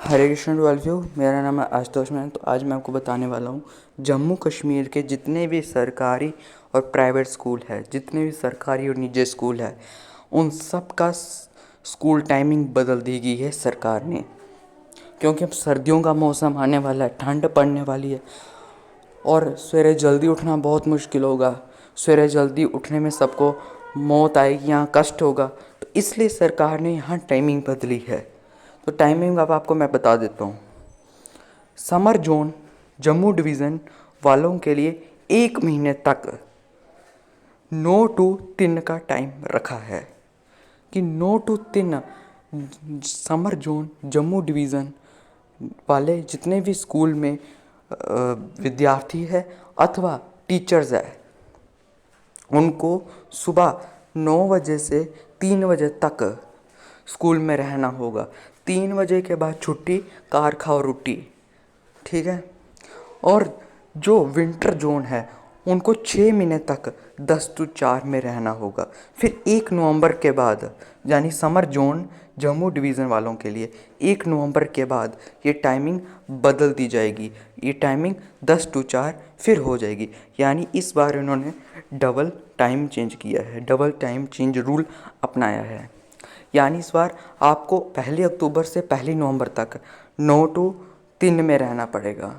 Hare Krishna to all of you. मेरा नाम है आशुतोष मैन। तो आज मैं आपको बताने वाला हूँ जम्मू कश्मीर के जितने भी सरकारी और प्राइवेट स्कूल है, जितने भी सरकारी और निजी स्कूल है, उन सब का स्कूल टाइमिंग बदल दी गई है सरकार ने। क्योंकि अब सर्दियों का मौसम आने वाला है, ठंड पड़ने वाली है और सवेरे जल्दी उठना बहुत मुश्किल होगा। सवेरे जल्दी उठने में सबको मौत आएगी, यहाँ कष्ट होगा। तो इसलिए सरकार ने यहाँ टाइमिंग बदली है। तो टाइमिंग अब आपको मैं बता देता हूँ। समर जोन जम्मू डिवीज़न वालों के लिए 1 महीने तक 9 to 3 का टाइम रखा है कि 9 to 3 summer zone Jammu division वाले जितने भी स्कूल में विद्यार्थी है अथवा टीचर्स है, उनको सुबह 9 बजे से 3 बजे तक स्कूल में रहना होगा। 3 बजे के बाद छुट्टी, कार खाओ रोटी, ठीक है। और जो विंटर जोन है उनको 6 महीने तक 10 to 4 में रहना होगा। फिर 1 नवंबर के बाद, यानी समर जोन जम्मू डिवीज़न वालों के लिए 1 नवंबर के बाद ये टाइमिंग बदल दी जाएगी। ये टाइमिंग 10 to 4 फिर हो जाएगी। यानी इस बार इन्होंने डबल टाइम चेंज किया है, डबल टाइम चेंज रूल अपनाया है। यानी इस बार आपको 1 अक्टूबर से 1 नवंबर तक 9 to 3 में रहना पड़ेगा,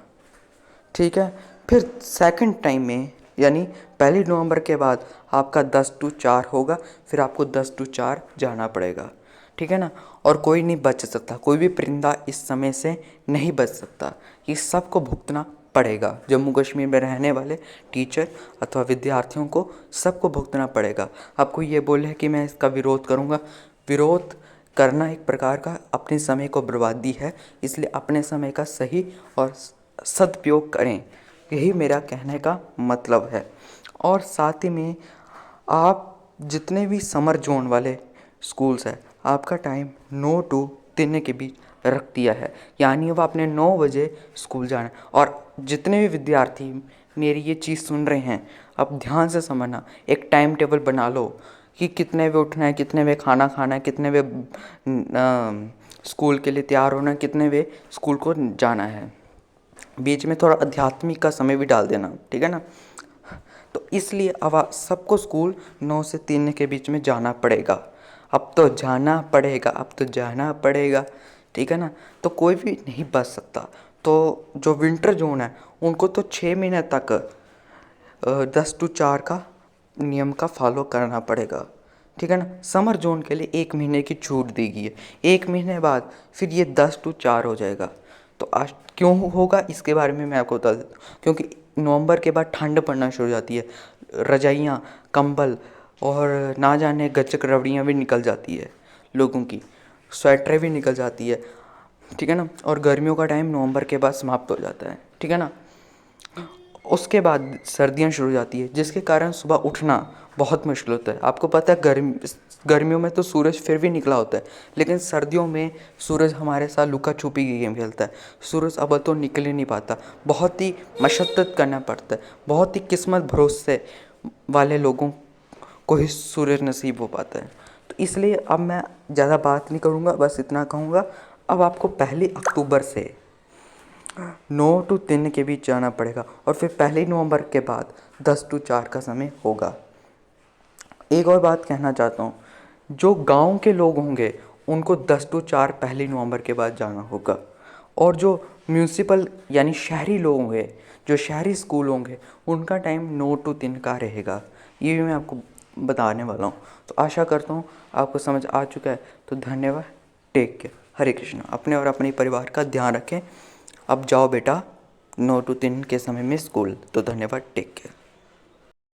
ठीक है। फिर सेकंड टाइम में यानी 1 नवंबर के बाद आपका 10 to 4 होगा, फिर आपको 10 to 4 जाना पड़ेगा, ठीक है ना। और कोई नहीं बच सकता, कोई भी परिंदा इस समय से नहीं बच सकता। ये सबको भुगतना पड़ेगा। जम्मू कश्मीर में रहने वाले टीचर अथवा विद्यार्थियों को सबको भुगतना पड़ेगा। आपको ये बोले कि मैं इसका विरोध करूँगा, विरोध करना एक प्रकार का अपने समय को बर्बादी है। इसलिए अपने समय का सही और सदुपयोग करें, यही मेरा कहने का मतलब है। और साथ ही में आप जितने भी समर जोन वाले स्कूल्स हैं, आपका टाइम 9 to 3 के बीच रख दिया है। यानी अब आपने 9 बजे स्कूल जाना है। और जितने भी विद्यार्थी मेरी ये चीज़ सुन रहे हैं, अब ध्यान से समझना। एक टाइम टेबल बना लो कि कितने बजे उठना है, कितने बजे खाना खाना है, कितने बजे स्कूल के लिए तैयार होना है, कितने बजे स्कूल को जाना है। बीच में थोड़ा आध्यात्मिक का समय भी डाल देना, ठीक है ना। तो इसलिए अब सबको स्कूल 9 से 3 के बीच में जाना पड़ेगा। अब तो जाना पड़ेगा, अब तो जाना पड़ेगा, ठीक है ना। तो कोई भी नहीं बच सकता। तो जो विंटर जोन है उनको तो 6 महीने तक 10 to 4 का नियम का फॉलो करना पड़ेगा, ठीक है ना। समर जोन के लिए 1 महीने की छूट दी गई है। 1 महीने बाद फिर ये 10 to 4 हो जाएगा। तो आज क्यों होगा इसके बारे में मैं आपको बता देता हूँ। क्योंकि नवंबर के बाद ठंड पड़ना शुरू हो जाती है, रजाइयाँ, कंबल और ना जाने गच्चक रबड़ियाँ भी निकल जाती है लोगों की, स्वेटरें भी निकल जाती है, ठीक है ना। और गर्मियों का टाइम नवंबर के बाद समाप्त हो जाता है, ठीक है ना। उसके बाद सर्दियाँ शुरू हो जाती है, जिसके कारण सुबह उठना बहुत मुश्किल होता है। आपको पता है गर्मियों में तो सूरज फिर भी निकला होता है, लेकिन सर्दियों में सूरज हमारे साथ लुका छुपी की गेम खेलता है। सूरज अब तो निकल ही नहीं पाता, बहुत ही मशक्क़त करना पड़ता है। बहुत ही किस्मत भरोसे वाले लोगों को ही सूरज नसीब हो पाता है। तो इसलिए अब मैं ज़्यादा बात नहीं करूँगा, बस इतना कहूँगा। अब आपको 1 अक्टूबर से 9 to 3 के बीच जाना पड़ेगा और फिर 1 नवंबर के बाद 10 to 4 का समय होगा। एक और बात कहना चाहता हूँ, जो गांव के लोग होंगे उनको 10 to 4 1 नवंबर के बाद जाना होगा। और जो म्यूनसिपल यानी शहरी लोग होंगे, जो शहरी स्कूल होंगे, उनका टाइम 9 to 3 का रहेगा। ये भी मैं आपको बताने वाला हूँ। तो आशा करता हूँ आपको समझ आ चुका है। तो धन्यवाद, टेक केयर, हरे कृष्ण। अपने और अपने परिवार का ध्यान रखें। अब जाओ बेटा 9 to 3 के समय में स्कूल। तो धन्यवाद, टेक केयर।